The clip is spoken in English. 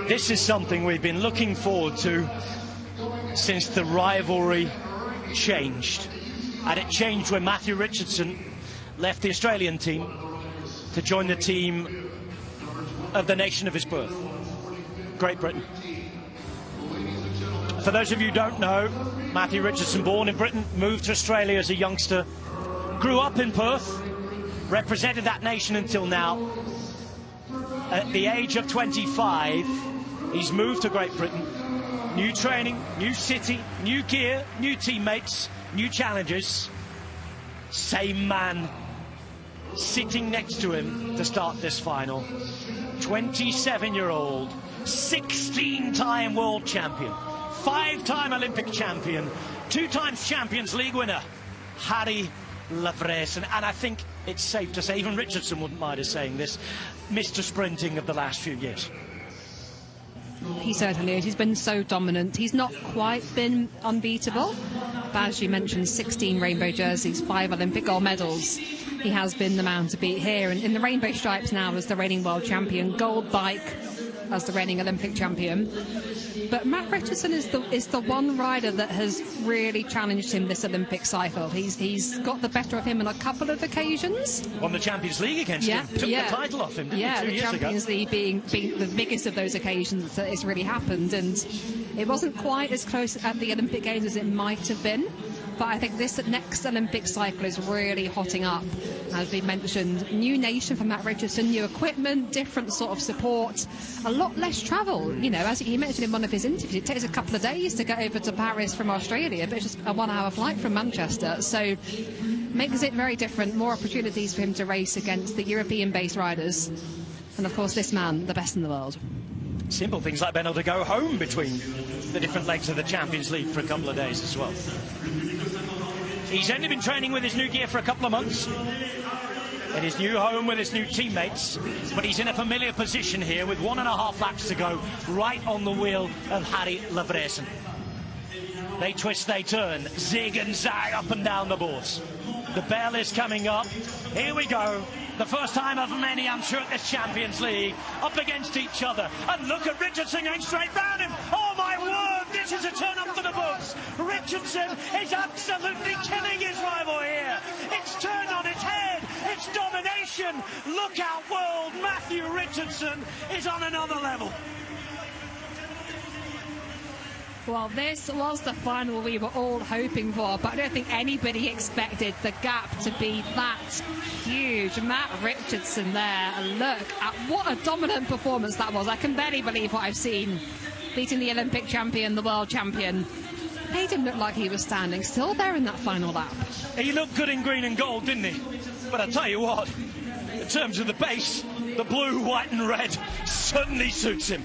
This is something we've been looking forward to since the rivalry changed. And it changed when Matthew Richardson left the Australian team to join the team of the nation of his birth, Great Britain. For those of you who don't know, Matthew Richardson, born in Britain, moved to Australia as a youngster, grew up in Perth, represented that nation until now. At the age of 25, he's moved to Great Britain. New training, new city, new gear, new teammates, new challenges. Same man sitting next to him to start this final. 27-year-old, 16-time world champion, 5-time Olympic champion, 2 times Champions League winner, Harry Lavraisen. And I think it's safe to say, even Richardson wouldn't mind us saying this, Mr. Sprinting of the last few years. He certainly is. He's been so dominant. He's not quite been unbeatable, but as you mentioned, 16 rainbow jerseys, 5 Olympic gold medals. He has been the man to beat here, and in the rainbow stripes now as the reigning world champion, gold bike as the reigning Olympic champion. But Matt Richardson is the one rider that has really challenged him this Olympic cycle. He's got the better of him on a couple of occasions. Won the Champions League against him, took the title off him, didn't he, 2 years ago? The Champions League being the biggest of those occasions that it's really happened, and it wasn't quite as close at the Olympic Games as it might have been. But I think this next Olympic cycle is really hotting up. As we mentioned, new nation for Matt Richardson, new equipment, different sort of support, a lot less travel. You know, as he mentioned in one of his interviews, it takes a couple of days to get over to Paris from Australia, but it's just a 1-hour flight from Manchester. So makes it very different, more opportunities for him to race against the European-based riders. And of course, this man, the best in the world. Simple things like being able to go home between the different legs of the Champions League for a couple of days as well. He's only been training with his new gear for a couple of months in his new home with his new teammates, but he's in a familiar position here with 1.5 laps to go, right on the wheel of Harry Lavraisen. They twist, they turn, zig and zag up and down the boards. The bell is coming up. Here we go. The first time of many, I'm sure, at this Champions League, up against each other. And look at Richardson going straight round him. Oh, my word, this is a turn up for the books. Richardson is absolutely killing his rival here. It's turned on its head. It's domination. Look out, world. Matthew Richardson is on another level. Well, this was the final we were all hoping for, but I don't think anybody expected the gap to be that huge. Matt Richardson there, and look at what a dominant performance that was. I can barely believe what I've seen. Beating the Olympic champion, the world champion. Made him look like he was standing still there in that final lap. He looked good in green and gold, didn't he? But I tell you what, in terms of the base, the blue, white and red certainly suits him.